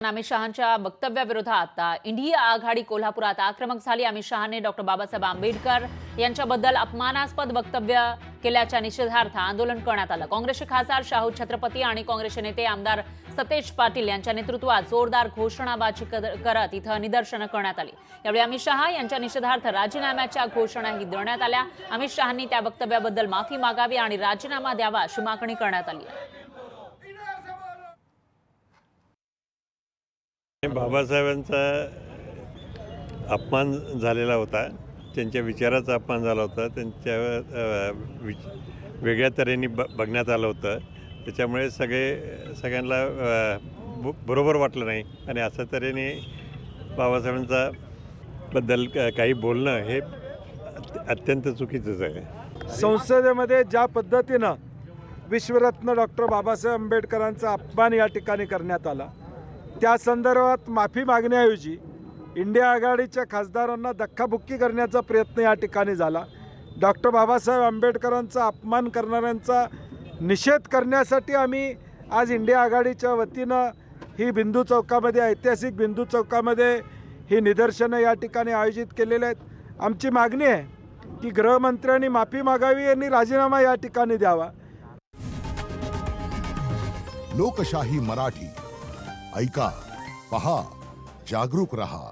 Amit शहांच्या वक्तव्याविरोधात India आघाडी कोल्हापुरात आक्रमक झाली। अमित शहाने डॉक्टर बाबासाहेब आंबेडकर यांच्याबद्दल अपमानास्पद वक्तव्य केल्याच्या निषेधार्थ आंदोलन करण्यात आलं। काँग्रेसचे खासदार शाहू छत्रपती आणि काँग्रेसचे नेते आमदार सतेज पाटील यांच्या नेतृत्वात जोरदार घोषणाबाजी करत इथं निदर्शनं करण्यात आली। यावेळी अमित शहा यांच्या निषेधार्थ राजीनाम्याच्या घोषणाही देण्यात आल्या। अमित शहांनी त्या वक्तव्याबद्दल माफी मागावी आणि राजीनामा द्यावा अशी मागणी करण्यात आली। बाबासाहेबांचा अपमान झालेला होता, त्यांच्या विचाराचा अपमान झाला होता, त्यांच्या वेगळ्या तऱ्हेने बघण्यात आलं होतं। त्याच्यामुळे सगळ्यांना बरोबर वाटलं नाही आणि अशा तऱ्हेने बाबासाहेबांचा बद्दल काही बोलणं हे अत्यंत चुकीचंच आहे। संसदेमध्ये ज्या पद्धतीनं विश्वरत्न डॉक्टर बाबासाहेब आंबेडकरांचा अपमान या ठिकाणी करण्यात आला, त्या संदर्भात माफी मागण्याऐवजी इंडिया आघाडीच्या खासदारांना धक्काबुक्की करण्याचा प्रयत्न या ठिकाणी झाला। डॉक्टर बाबासाहेब आंबेडकरांचा अपमान करणाऱ्यांचा निषेध करण्यासाठी आम्ही आज इंडिया आघाडीच्या वतीनं ही बिंदू चौकामध्ये, ऐतिहासिक बिंदू चौकामध्ये ही निदर्शनं या ठिकाणी आयोजित केलेले आहेत। आमची मागणी आहे की गृहमंत्र्यांनी माफी मागावी आणि राजीनामा या ठिकाणी द्यावा। लोकशाही मराठी ऐका, पहा, जागरूक रहा।